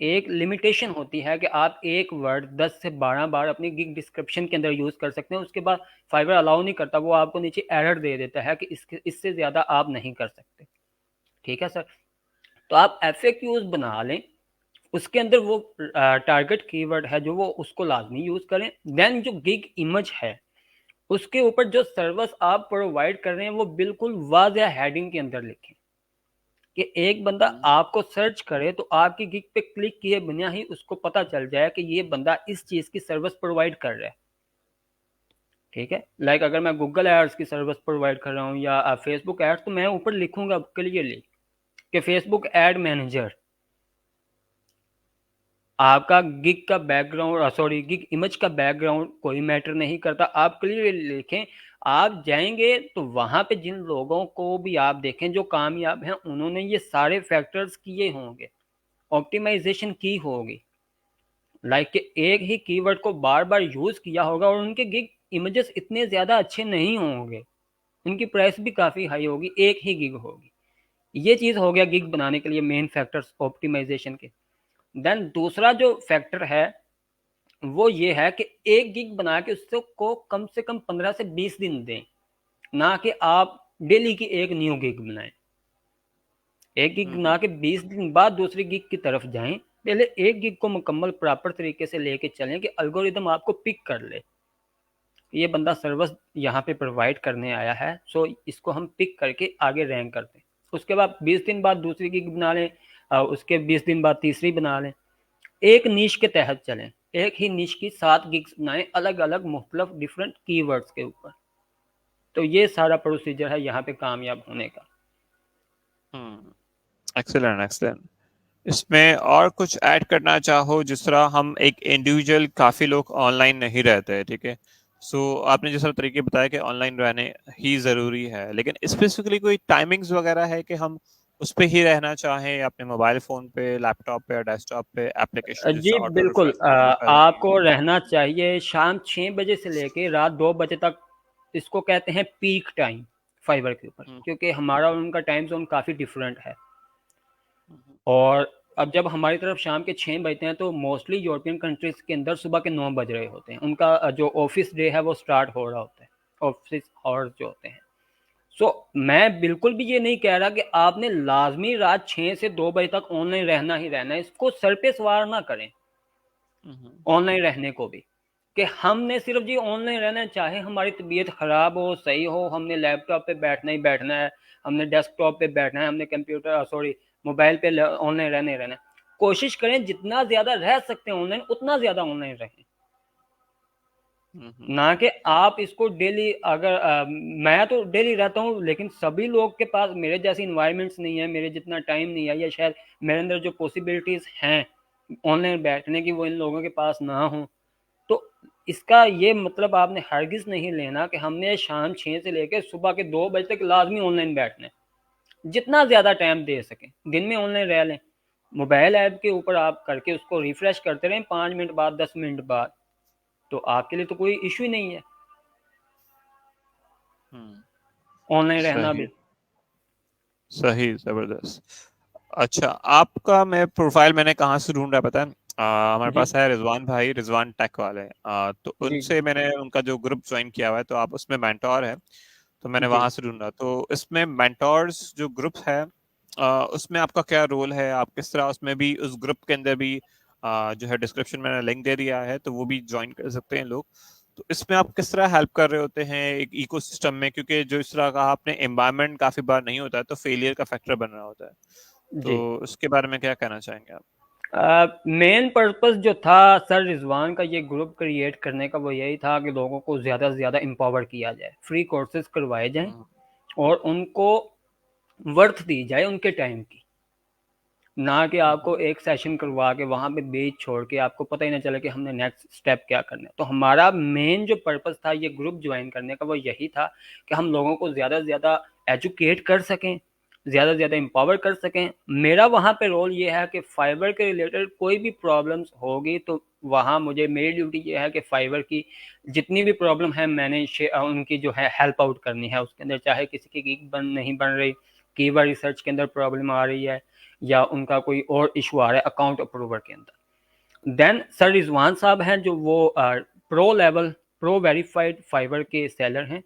एक लिमिटेशन होती है कि आप एक वर्ड 10 से 12 बार अपनी गिग डिस्क्रिप्शन के अंदर यूज कर सकते हैं, उसके बाद फाइवर अलाउ नहीं करता, वो आपको नीचे एरर दे देता है कि इससे ज्यादा आप नहीं कर सकते। ठीक है सर, तो आप FAQs बना लें, उसके अंदर वो टारगेट कीवर्ड है जो वो उसको लाजमी यूज करें। देन जो गिग इमेज है उसके ऊपर जो सर्विस आप प्रोवाइड कर रहे हैं वो बिल्कुल वाज़ेह हेडिंग के अंदर लिखें कि एक बंदा आपको सर्च करे तो आपकी गिग पे क्लिक किए बिना ही उसको पता चल जाए कि ये बंदा इस चीज की सर्विस प्रोवाइड कर रहा है। ठीक है, लाइक अगर मैं गूगल एड्स की सर्विस प्रोवाइड कर रहा हूँ या फेसबुक एड्स, तो मैं ऊपर लिखूंगा क्लियरली कि फेसबुक एड मैनेजर। आपका गिग का बैकग्राउंड, सॉरी, गिग इमेज का बैकग्राउंड कोई मैटर नहीं करता, आप क्लियर लिखें। आप जाएंगे तो वहां पे जिन लोगों को भी आप देखें जो कामयाब हैं, उन्होंने ये सारे फैक्टर्स किए होंगे, ऑप्टिमाइजेशन की होगी, लाइक कि एक ही कीवर्ड को बार बार यूज किया होगा और उनके गिग इमेजेस इतने ज्यादा अच्छे नहीं होंगे, उनकी प्राइस भी काफी हाई होगी, एक ही गिग होगी। ये चीज हो गया गिग बनाने के लिए मेन फैक्टर्स ऑप्टिमाइजेशन के। देन दूसरा जो फैक्टर है वो ये है कि एक गिग बना के उससे को कम से कम 15 से 20 दिन दें, ना कि आप डेली की एक न्यू गिग बनाएं। एक गिग बना के 20 दिन बाद दूसरी गिग की तरफ जाएं, पहले एक गिग को मुकम्मल प्रॉपर तरीके से लेके चलें कि एल्गोरिदम आपको पिक कर ले, ये बंदा सर्विस यहाँ पे प्रोवाइड करने आया है, सो इसको हम पिक करके आगे रैंक करते हैं। उसके बाद 20 दिन बाद दूसरी गिग बना लें, उसके 20 दिन बाद तीसरी बना लें। एक नीश के तहत चलें, एक ही नीश की 7 गिग्स बनाएं अलग अलग मुख्तलिफ डिफरेंट कीवर्ड्स के ऊपर। तो ये सारा प्रोसीजर है यहाँ पे कामयाब होने का। Excellent excellent. इसमें और कुछ ऐड करना चाहो? जिस तरह हम एक इंडिविजुअल, काफी लोग ऑनलाइन नहीं रहते, ठीक है, सो आपने जिस तरह तरीके बताया कि ऑनलाइन रहने ही जरूरी है, लेकिन स्पेसिफिकली कोई टाइमिंग्स वगैरह है कि हम उस पे ही रहना चाहें, अपने मोबाइल फोन पे, लैपटॉप पे या डेस्कटॉप पे एप्लीकेशन जी जिससे ऑटो बिल्कुल, रिफ्रेश होता है? आपको रहना चाहिए शाम 6 बजे से लेके रात 2 बजे तक। इसको कहते हैं पीक टाइम फाइबर के ऊपर, क्योंकि हमारा और उनका टाइम जोन काफ़ी डिफरेंट है। और अब जब हमारी तरफ शाम के 6 बजते हैं तो मोस्टली यूरोपियन कंट्रीज के अंदर सुबह के 9 बज रहे होते हैं, उनका जो ऑफिस डे है वो स्टार्ट हो रहा होता है, ऑफिस आवर्स जो होते हैं। सो मैं बिल्कुल भी ये नहीं कह रहा कि आपने लाजमी रात 6 से 2 बजे तक ऑनलाइन रहना ही रहना है, इसको सर पे सवार ना करें ऑनलाइन रहने को भी, कि हमने सिर्फ जी ऑनलाइन रहना है, चाहे हमारी तबीयत खराब हो, सही हो, हमने लैपटॉप पे बैठना ही बैठना है, हमने डेस्कटॉप पे बैठना है, हमने कंप्यूटर, सॉरी, मोबाइल पे ऑनलाइन रहना है। कोशिश करें जितना ज्यादा रह सकते हैं ऑनलाइन उतना ज्यादा ऑनलाइन रहें, ना कि आप इसको डेली। अगर मैं तो डेली रहता हूँ, लेकिन सभी लोग के पास मेरे जैसी इन्वायरमेंट्स नहीं है, मेरे जितना टाइम नहीं है, या शायद मेरे अंदर जो पॉसिबिलिटीज हैं ऑनलाइन बैठने की वो इन लोगों के पास ना हो। तो इसका ये मतलब आपने हरगिज नहीं लेना कि हमने शाम 6 से लेकर सुबह के 2 बजे तक लाजमी ऑनलाइन बैठना है। जितना ज़्यादा टाइम दे सकें, दिन में ऑनलाइन रह लें, मोबाइल ऐप के ऊपर आप करके उसको रिफ्रेश करते रहें 5 मिनट बाद, 10 मिनट बाद, तो आपके लिए तो कोई इशू ही नहीं है ऑनलाइन रहना सही भी। सही, जबरदस्त। अच्छा, आपका मैं प्रोफाइल मैंने कहाँ से ढूंढा पता है? हमारे जी पास है रिजवान भाई, रिजवान टेक वाले। तो जी उनसे मैंने उनका जो ग्रुप ज्वाइन किया हुआ है, तो आप उसमें मेंटोर है, तो मैंने जी। वहां से ढूंढा। तो इसमें मेंटोर्स जो ग्रुप है, उसमें आपका क्या रोल है? आप किस तरह उसमें भी, उस ग्रुप के अंदर भी जो है डिस्क्रिप्शन में मैंने लिंक दे दिया है, तो वो भी ज्वाइन कर सकते हैं लोग। तो इसमें आप किस तरह हेल्प कर रहे होते हैं एक इकोसिस्टम में? क्योंकि जो इस तरह का आपने एनवायरनमेंट काफी बार नहीं होता है, तो फेलियर का फैक्टर बन रहा होता है। जी। तो उसके बारे में क्या कहना चाहेंगे आप? मेन पर्पस जो था सर रिजवान का ये ग्रुप क्रिएट करने का, वो यही था कि लोगों को ज़्यादा से ज़्यादा एम्पावर किया जाए, फ्री कोर्सेज करवाए जाएं हम्म, और उनको वर्थ दी जाए उनके टाइम की, ना कि हम्म, आपको एक सेशन करवा के वहाँ पे बीच छोड़ के आपको पता ही ना चले कि हमने नेक्स्ट स्टेप क्या करना है। तो हमारा मेन जो पर्पस था ये ग्रुप ज्वाइन करने का, वो यही था कि हम लोगों को ज़्यादा से ज़्यादा एजुकेट कर सकें, ज़्यादा से ज़्यादा एम्पावर कर सकें। मेरा वहाँ पे रोल ये है कि फाइबर के रिलेटेड कोई भी प्रॉब्लम्स होगी तो वहाँ मुझे, मेरी ड्यूटी ये है कि फाइबर की जितनी भी प्रॉब्लम है मैंने उनकी जो है हेल्प आउट करनी है उसके अंदर, चाहे किसी की गिग नहीं बन रही, कीवर्ड रिसर्च के अंदर प्रॉब्लम आ रही है, या उनका कोई और इशू आ रहा है अकाउंट अप्रूवर के अंदर। देन सर रिजवान साहब हैं जो वो pro level, pro verified fibre के सेलर हैं,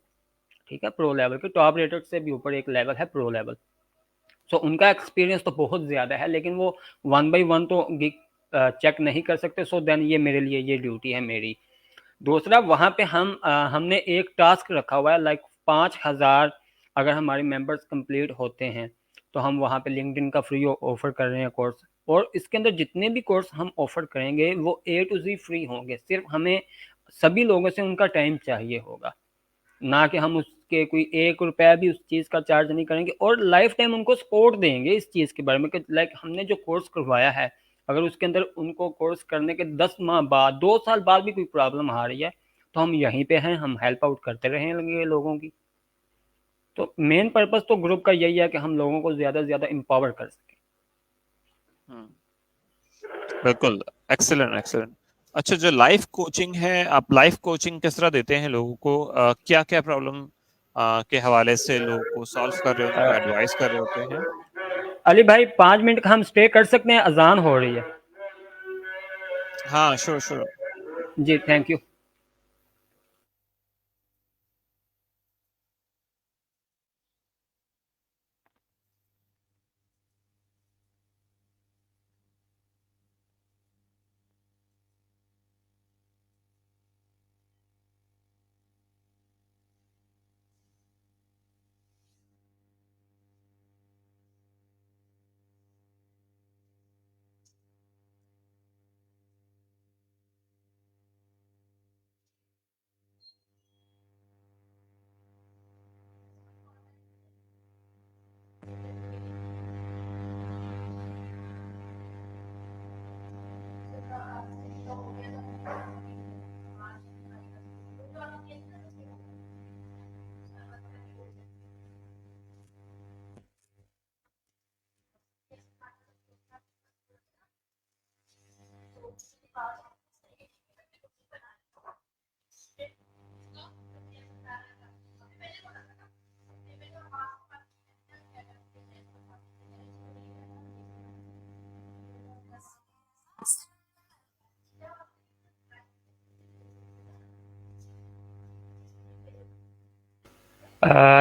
ठीक है, प्रो लेवल के, टॉप रेटेड से भी ऊपर एक लेवल है प्रो लेवल। सो उनका एक्सपीरियंस तो बहुत ज़्यादा है, लेकिन वो वन बाई वन तो गिग चेक नहीं कर सकते। सो देन ये मेरे लिए ये ड्यूटी है मेरी। दूसरा वहाँ पे हमने एक टास्क रखा हुआ है, लाइक 5,000 अगर हमारे मेंबर्स कंप्लीट होते हैं तो हम वहाँ पे लिंक्डइन का फ्री ऑफर कर रहे हैं कोर्स। और इसके अंदर जितने भी कोर्स हम ऑफर करेंगे वो ए टू जी फ्री होंगे, सिर्फ हमें सभी लोगों से उनका टाइम चाहिए होगा, ना कि हम उसके कोई 1 रुपया भी उस चीज़ का चार्ज नहीं करेंगे। और लाइफ टाइम उनको सपोर्ट देंगे इस चीज़ के बारे में कि लाइक हमने जो कोर्स करवाया है, अगर उसके अंदर उनको कोर्स करने के 10 माह बाद, 2 साल बाद भी कोई प्रॉब्लम आ रही है तो हम यहीं पे हैं, हम हेल्प आउट करते रहेंगे लोगों की। तो मेन पर्पस तो ग्रुप का यही है कि हम लोगों को ज़्यादा से ज़्यादा एम्पावर कर सकें। हम्म, बिल्कुल। Excellent, excellent. अच्छा, जो लाइफ कोचिंग है, आप लाइफ कोचिंग किस तरह देते हैं लोगों को? क्या क्या प्रॉब्लम के हवाले से लोगों को सॉल्व कर रहे हो, उनको एडवाइस कर रहे होते हैं? अली भाई 5 मिनट का हम स्टे कर सकते हैं, अजान हो रही है। हाँ, श्योर श्योर। जी थैंक यू।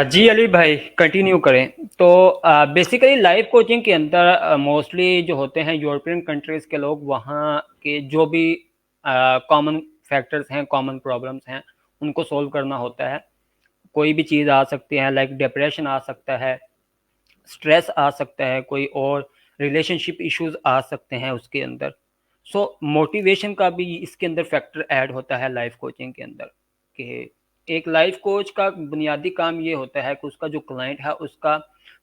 जी अली भाई कंटिन्यू करें। तो बेसिकली लाइफ कोचिंग के अंदर मोस्टली जो होते हैं यूरोपियन कंट्रीज़ के लोग, वहाँ के जो भी कॉमन फैक्टर्स हैं, कॉमन प्रॉब्लम्स हैं, उनको सॉल्व करना होता है। कोई भी चीज़ आ सकती है, लाइक डिप्रेशन आ सकता है, स्ट्रेस आ सकता है, कोई और रिलेशनशिप इश्यूज आ सकते हैं उसके अंदर। सो मोटिवेशन का भी इसके अंदर फैक्टर ऐड होता है लाइफ कोचिंग के अंदर, कि एक लाइफ कोच का बुनियादी काम ये होता है कि उसका जो क्लाइंट है उसका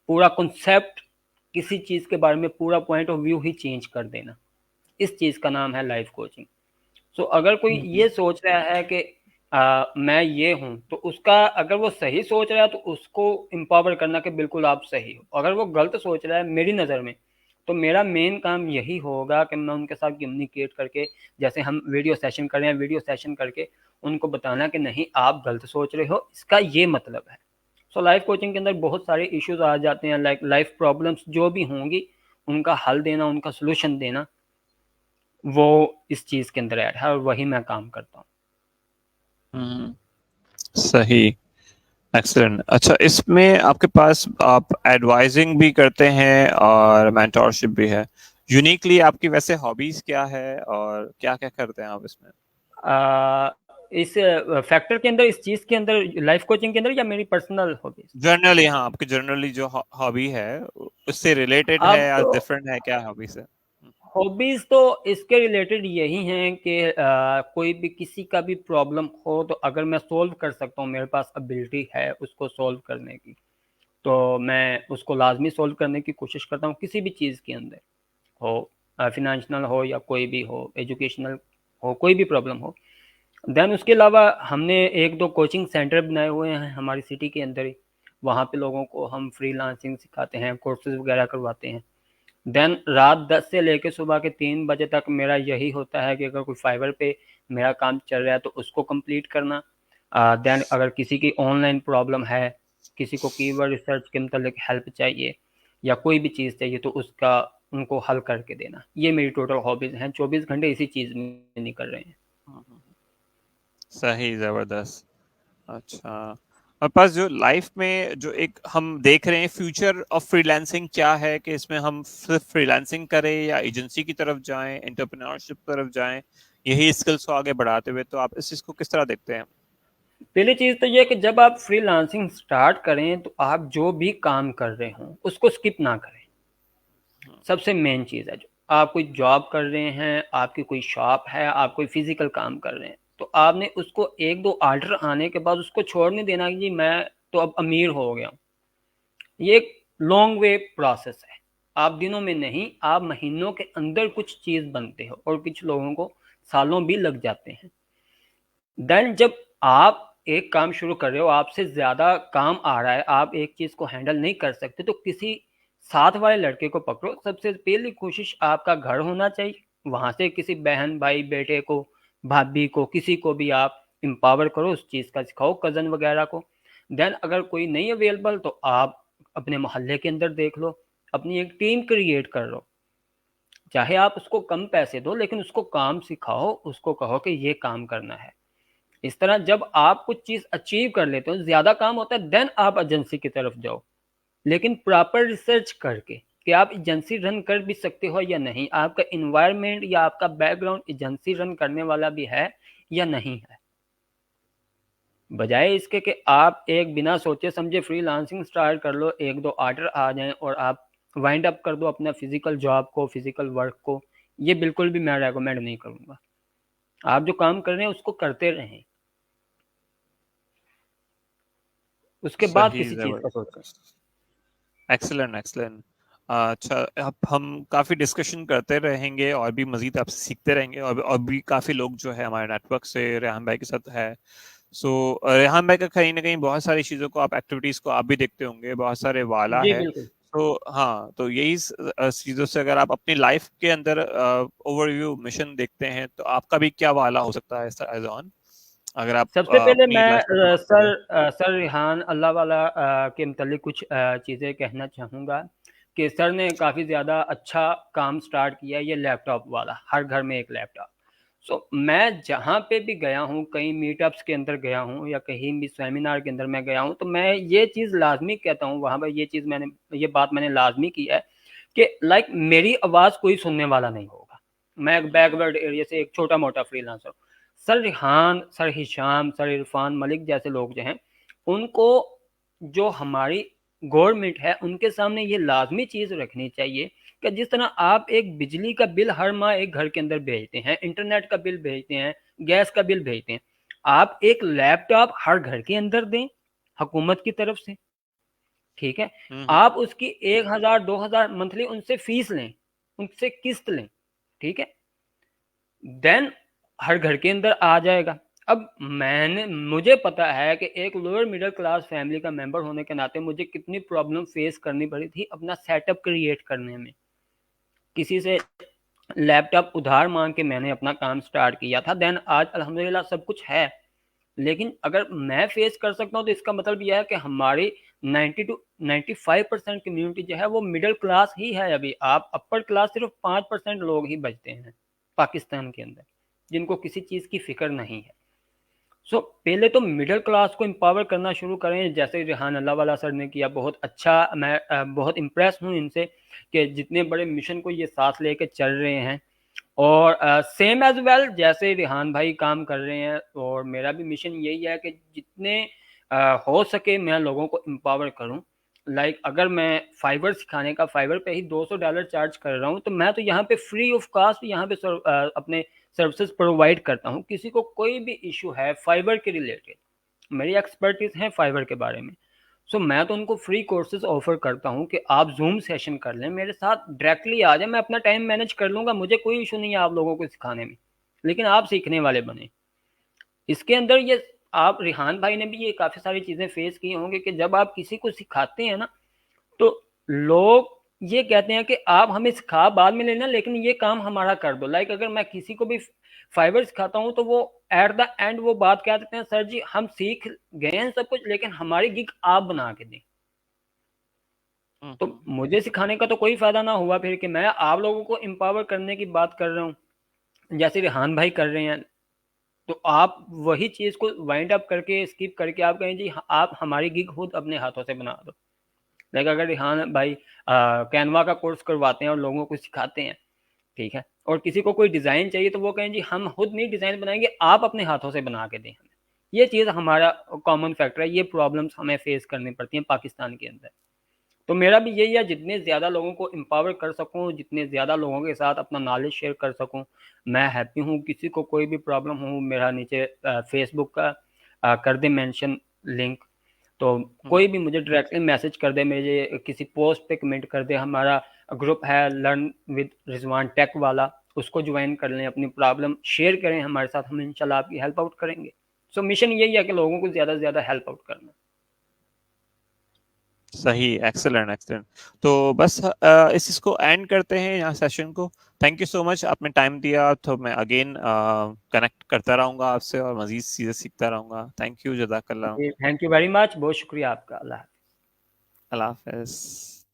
पूरा कॉन्सेप्ट, किसी चीज़ के बारे में पूरा point of view he change कर देना। इस चीज़ का नाम है लाइफ कोचिंग। सो अगर कोई ये सोच रहा है कि मैं ये हूँ, तो उसका अगर वो सही सोच रहा है तो उसको एम्पावर करना कि बिल्कुल आप सही हो। अगर वो गलत सोच रहा है मेरी नज़र में, तो मेरा मेन काम यही होगा कि मैं उनके साथ कम्युनिकेट करके, जैसे हम वीडियो सेशन कर रहे हैं, वीडियो सेशन करके उनको बताना कि नहीं आप गलत सोच रहे हो, इसका ये मतलब है। सो लाइफ कोचिंग के अंदर बहुत सारे इश्यूज आ जाते हैं, लाइक लाइफ प्रॉब्लम्स जो भी होंगी उनका हल देना, उनका सोल्यूशन देना, वो इस चीज़ के अंदर ऐड है और वही मैं काम करता हूँ। सही, एक्सीलेंट। अच्छा, इसमें आपके पास आप एडवाइजिंग भी करते हैं और मेंटोरशिप भी है। यूनिकली आपकी वैसे हॉबीज क्या है और क्या क्या करते हैं आप इसमें? इस फैक्टर के अंदर, इस चीज़ के अंदर, लाइफ कोचिंग के अंदर, या मेरी पर्सनल हॉबीज? जनरली, हाँ, आपकी जनरली जो हॉबी है उससे रिलेटेड है अब या तो डिफरेंट है, क्या हॉबीज है? हॉबीज तो इसके रिलेटेड यही हैं कि कोई भी किसी का भी प्रॉब्लम हो तो अगर मैं सोल्व कर सकता हूँ, मेरे पास एबिलिटी है उसको सोल्व करने की, तो मैं उसको लाजमी सोल्व करने की कोशिश करता हूँ, किसी भी चीज़ के अंदर हो, फिनेंशियल हो या कोई भी हो, एजुकेशनल हो, कोई भी प्रॉब्लम हो। देन उसके अलावा हमने एक दो कोचिंग सेंटर बनाए हुए हैं हमारी सिटी के अंदर ही, वहाँ पे लोगों को हम फ्रीलांसिंग सिखाते हैं, कोर्सेज वगैरह करवाते हैं। देन रात 10 से लेकर सुबह के 3 बजे तक मेरा यही होता है कि अगर कोई फाइवर पे मेरा काम चल रहा है तो उसको कंप्लीट करना। देन अगर किसी की ऑनलाइन प्रॉब्लम है, किसी को कीवर्ड रिसर्च के मतलब हेल्प चाहिए या कोई भी चीज़ चाहिए, तो उसका उनको हल करके देना। ये मेरी टोटल हॉबीज हैं, 24 घंटे इसी चीज़ में निकल रहे हैं। सही, जबरदस्त। अच्छा, और पास जो लाइफ में जो एक हम देख रहे हैं फ्यूचर ऑफ फ्रीलांसिंग क्या है, कि इसमें हम सिर्फ फ्रीलांसिंग करें या एजेंसी की तरफ जाएं, एंटरप्रेन्योरशिप तरफ जाएं, यही स्किल्स को आगे बढ़ाते हुए, तो आप इस चीज को किस तरह देखते हैं? पहली चीज़ तो ये कि जब आप फ्रीलांसिंग स्टार्ट करें तो आप जो भी काम कर रहे हों उसको स्किप ना करें। सबसे मेन चीज़ है, जो आप कोई जॉब कर रहे हैं, आपकी कोई शॉप है, आप कोई फिजिकल काम कर रहे हैं, तो आपने उसको एक दो ऑर्डर आने के बाद उसको छोड़ नहीं देना कि जी मैं तो अब अमीर हो गया हूँ। ये एक लॉन्ग वे प्रोसेस है। आप दिनों में नहीं, आप महीनों के अंदर कुछ चीज़ बनते हो, और कुछ लोगों को सालों भी लग जाते हैं। देन जब आप एक काम शुरू कर रहे हो, आपसे ज़्यादा काम आ रहा है, आप एक चीज़ को हैंडल नहीं कर सकते, तो किसी साथ वाले लड़के को पकड़ो। सबसे पहली कोशिश आपका घर होना चाहिए, वहाँ से किसी बहन भाई बेटे को, भाभी को, किसी को भी आप एम्पावर करो, उस चीज़ का सिखाओ, कज़न वगैरह को। देन अगर कोई नहीं अवेलेबल तो आप अपने मोहल्ले के अंदर देख लो, अपनी एक टीम क्रिएट कर लो। चाहे आप उसको कम पैसे दो, लेकिन उसको काम सिखाओ, उसको कहो कि ये काम करना है। इस तरह जब आप कुछ चीज़ अचीव कर लेते हो, ज़्यादा काम होता है, देन आप एजेंसी की तरफ जाओ, लेकिन प्रॉपर रिसर्च करके कि आप एजेंसी रन कर भी सकते हो या नहीं, आपका इन्वायरमेंट या आपका बैकग्राउंड एजेंसी रन करने वाला भी है या नहीं है। बजाय इसके कि आप एक बिना सोचे समझे फ्रीलांसिंग स्टार्ट कर लो, एक दो ऑर्डर आ जाएं और आप वाइंड अप कर दो अपना फिजिकल जॉब को, फिजिकल वर्क को, ये बिल्कुल भी मैं रेकमेंड नहीं करूँगा। आप जो काम कर रहे हैं उसको करते रहें, उसके बाद सही, किसी चीज़ का सोचें। जबरदस्त। Excellent, excellent. अच्छा, अब हम काफ़ी डिस्कशन करते रहेंगे और भी मज़ीद आपसे सीखते रहेंगे, और भी काफ़ी लोग जो है हमारे नेटवर्क से रेहान भाई के साथ है। सो रेहान भाई का कहीं ना कहीं बहुत सारी चीज़ों को, आप एक्टिविटीज़ को आप भी देखते होंगे, बहुत सारे वाला जी है। बिल्कुल। तो हाँ, तो यही चीज़ों से अगर आप अपनी लाइफ के अंदर ओवरव्यू मिशन देखते हैं, तो आपका भी क्या वाला हो सकता है एज ऑन, अगर आप सबसे पहले अपनी मैं लाइफ को बात करें? सर रिहान अल्लाह वाला के मतलब कुछ चीज़ें कहना चाहूँगा कि सर ने काफ़ी ज़्यादा अच्छा काम स्टार्ट किया, ये लैपटॉप वाला, हर घर में एक लैपटॉप। सो मैं जहाँ पे भी गया हूँ, कहीं मीटअप्स के अंदर गया हूँ या कहीं भी सेमिनार के अंदर मैं गया हूँ, तो मैं ये चीज़ लाजमी कहता हूँ वहाँ पर, ये बात मैंने लाजमी की है कि लाइक मेरी आवाज़ कोई सुनने वाला नहीं होगा। मैं एक बैकवर्ड एरिया से एक छोटा मोटा freelancer. Sir Rihan, sir Hisham, sir Irfan Malik जैसे लोग जो हैं, उनको जो हमारी गवर्नमेंट है उनके सामने ये लाजमी चीज़ रखनी चाहिए कि जिस तरह आप एक बिजली का बिल हर माह एक घर के अंदर भेजते हैं, इंटरनेट का बिल भेजते हैं, गैस का बिल भेजते हैं, आप एक लैपटॉप हर घर के अंदर दें हुकूमत की तरफ से। ठीक है, हम्म। आप उसकी 1,000 2,000 मंथली उनसे फीस लें, उनसे किस्त लें। ठीक है, देन हर घर के अंदर आ जाएगा। अब मुझे पता है कि एक लोअर मिडिल क्लास फैमिली का मेंबर होने के नाते मुझे कितनी प्रॉब्लम फेस करनी पड़ी थी अपना सेटअप क्रिएट करने में। किसी से लैपटॉप उधार मांग के मैंने अपना काम स्टार्ट किया था, देन आज अल्हम्दुलिल्लाह सब कुछ है। लेकिन अगर मैं फेस कर सकता हूँ तो इसका मतलब यह है कि हमारी 90 टू 95% कम्युनिटी जो है वो मिडिल क्लास ही है। अभी आप अपर क्लास सिर्फ 5% लोग ही बचते हैं पाकिस्तान के अंदर जिनको किसी चीज़ की फिक्र नहीं है। सो पहले तो मिडिल क्लास को एम्पावर करना शुरू करें, जैसे रिहान अल्लाह वाला सर ने किया। बहुत अच्छा, मैं बहुत इम्प्रेस हूँ इनसे कि जितने बड़े मिशन को ये साथ लेके चल रहे हैं। और सेम एज वेल जैसे रिहान भाई काम कर रहे हैं, और मेरा भी मिशन यही है कि जितने हो सके मैं लोगों को एम्पावर करूं। लाइक अगर मैं फाइवर सिखाने का फाइवर पे ही $200 चार्ज कर रहा हूं, तो मैं तो यहाँ पे फ्री ऑफ कास्ट यहाँ पे अपने सर्विसेज प्रोवाइड करता हूँ। किसी को कोई भी इशू है फाइबर के रिलेटेड, मेरी एक्सपर्टीज है फाइबर के बारे में, सो मैं तो उनको फ्री कोर्सेज ऑफर करता हूँ कि आप जूम सेशन कर लें मेरे साथ, डायरेक्टली आ जाए, मैं अपना टाइम मैनेज कर लूँगा, मुझे कोई इशू नहीं है आप लोगों को सिखाने में, लेकिन आप सीखने वाले बने। इसके अंदर ये आप रिहान भाई ने भी ये काफ़ी सारी चीज़ें फेस की होंगी कि जब आप किसी को सिखाते हैं ना, तो लोग ये कहते हैं कि आप हमें सिखा बाद में लेना, लेकिन ये काम हमारा कर दो। लाइक अगर मैं किसी को भी फाइबर सिखाता हूँ तो वो एट द एंड वो बात कह देते हैं, सर जी हम सीख गए हैं सब कुछ, लेकिन हमारी गिग आप बना के दें। तो मुझे सिखाने का तो कोई फायदा ना हुआ फिर कि मैं आप लोगों को एम्पावर करने की बात कर रहा हूँ जैसे रिहान भाई कर रहे हैं। तो आप वही चीज़ को वाइंड अप करके स्किप करके आप कहें जी आप हमारी गिग खुद अपने हाथों से बना दो। लाइक अगर रिहान भाई कैनवा का कोर्स करवाते हैं और लोगों को सिखाते हैं, ठीक है, और किसी को कोई डिज़ाइन चाहिए तो वो कहें जी हम खुद नहीं डिज़ाइन बनाएंगे, आप अपने हाथों से बना के दें हमें। ये चीज़ हमारा कॉमन फैक्टर है, ये प्रॉब्लम्स हमें फेस करनी पड़ती हैं पाकिस्तान के अंदर। तो मेरा भी यही है, जितने ज़्यादा लोगों को एम्पावर कर सकूँ, जितने ज़्यादा लोगों के साथ अपना नॉलेज शेयर कर सकूँ, मैं हैप्पी हूँ। किसी को कोई भी प्रॉब्लम हो, मेरा नीचे फेसबुक का कर दे मेंशन लिंक, तो कोई भी मुझे डायरेक्टली मैसेज कर दे, मेरे किसी पोस्ट पे कमेंट कर दे। हमारा ग्रुप है लर्न विद रिजवान टेक वाला, उसको ज्वाइन कर लें, अपनी प्रॉब्लम शेयर करें हमारे साथ, हम इंशाल्लाह आपकी हेल्प आउट करेंगे। सो मिशन यही है कि लोगों को ज़्यादा से ज़्यादा हेल्प आउट करना। सही, एक्सेलेंट एक्सेलेंट। तो बस इस इसको एंड करते हैं यहाँ सेशन को। थैंक यू सो मच, आपने टाइम दिया, तो मैं अगेन कनेक्ट करता रहूंगा आपसे और मजीद चीजें सीखता रहूंगा। थैंक यू, जज़ाकल्लाह। थैंक यू वेरी मच, बहुत शुक्रिया आपका। अल्लाह अल्लाह हाफिज।